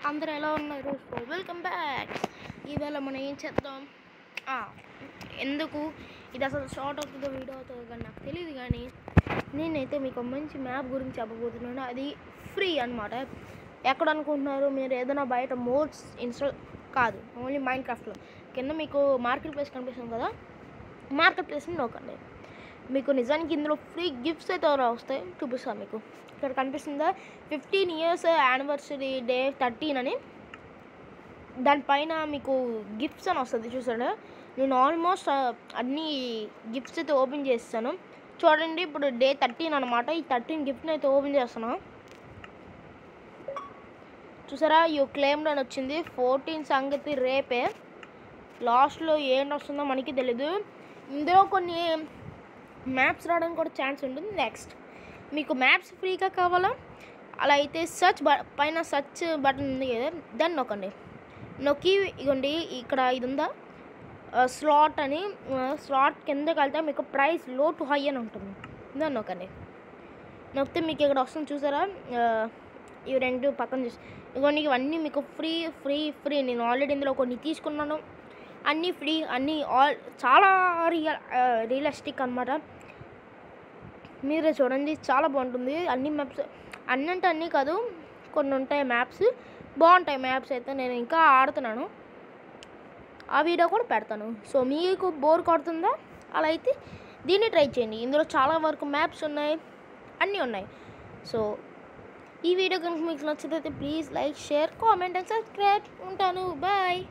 అందరూ ఎలా ఉన్నారు? So welcome back. ఈవేళ మనం ఏం చేద్దాం, ఎందుకు ఇది అసలు షార్ట్ అవుతుందో వీడియో అవుతుందో కానీ నాకు తెలియదు, కానీ నేనైతే మీకు మంచి మ్యాప్ గురించి చెప్పబోతున్నాను. అది ఫ్రీ అనమాట. ఎక్కడ అనుకుంటున్నారు మీరు? ఏదైనా బయట మోడ్స్ ఇన్స్టాల్ కాదు, ఓన్లీ మైండ్ క్రాఫ్ట్లో. కింద మీకు మార్కెట్ ప్లేస్ కనిపిస్తుంది కదా, మార్కెట్ ప్లేస్ని నొక్కండి. మీకు నిజానికి ఇందులో ఫ్రీ గిఫ్ట్స్ అయితే వస్తాయి, చూపిస్తాను మీకు. ఇక్కడ కనిపిస్తుందా 15 ఇయర్స్ యానివర్సరీ డే 13 అని, దానిపైన మీకు గిఫ్ట్స్ అని వస్తుంది చూసాడు. నేను ఆల్మోస్ట్ అన్ని గిఫ్ట్స్ అయితే ఓపెన్ చేస్తాను చూడండి. ఇప్పుడు డే 13 అనమాట. ఈ 13 గిఫ్ట్ని అయితే ఓపెన్ చేస్తున్నాను. చూసారా, యూ క్లెయిమ్డ్ అని వచ్చింది. 14 సంగతి రేపే. లాస్ట్లో ఏంటి వస్తుందో మనకి తెలీదు. ఇందులో కొన్ని మ్యాప్స్ రావడానికి కూడా ఛాన్స్ ఉంటుంది. నెక్స్ట్ మీకు మ్యాప్స్ ఫ్రీగా కావాలా, అలా అయితే సర్చ్ పైన సర్చ్ బటన్ ఉంది కదా, దాన్ని నొక్కండి. నొక్కి ఇగోండి ఇక్కడ ఇది ఉందా స్లాట్ అని, స్లాట్ కిందకి వెళ్తే మీకు ప్రైస్ లో టు హై అని ఉంటుంది. దాన్ని నొక్కండి. నొక్కితే మీకు ఇక్కడ వస్తుంది చూసారా, ఇవి రెండు పక్కన చూసి ఇగోండి, ఇవన్నీ మీకు ఫ్రీ ఫ్రీ ఫ్రీ. నేను ఆల్రెడీ ఇందులో కొన్ని తీసుకున్నాను. అన్నీ ఫ్రీ, అన్నీ చాలా రియలిస్టిక్ అనమాట. మీరే చూడండి, చాలా బాగుంటుంది. అన్ని మ్యాప్స్ అన్నంటే అన్నీ కాదు, కొన్ని ఉంటాయి మ్యాప్స్ బాగుంటాయి. మ్యాప్స్ అయితే నేను ఇంకా ఆడుతున్నాను, ఆ వీడియో కూడా పెడతాను. సో మీకు బోర్ కొడుతుందా, అలా అయితే దీన్ని ట్రై చేయండి. ఇందులో చాలా వరకు మ్యాప్స్ ఉన్నాయి, అన్నీ ఉన్నాయి. సో ఈ వీడియో కనుక మీకు నచ్చితే please like, share, comment and subscribe. ఉంటాను, బాయ్.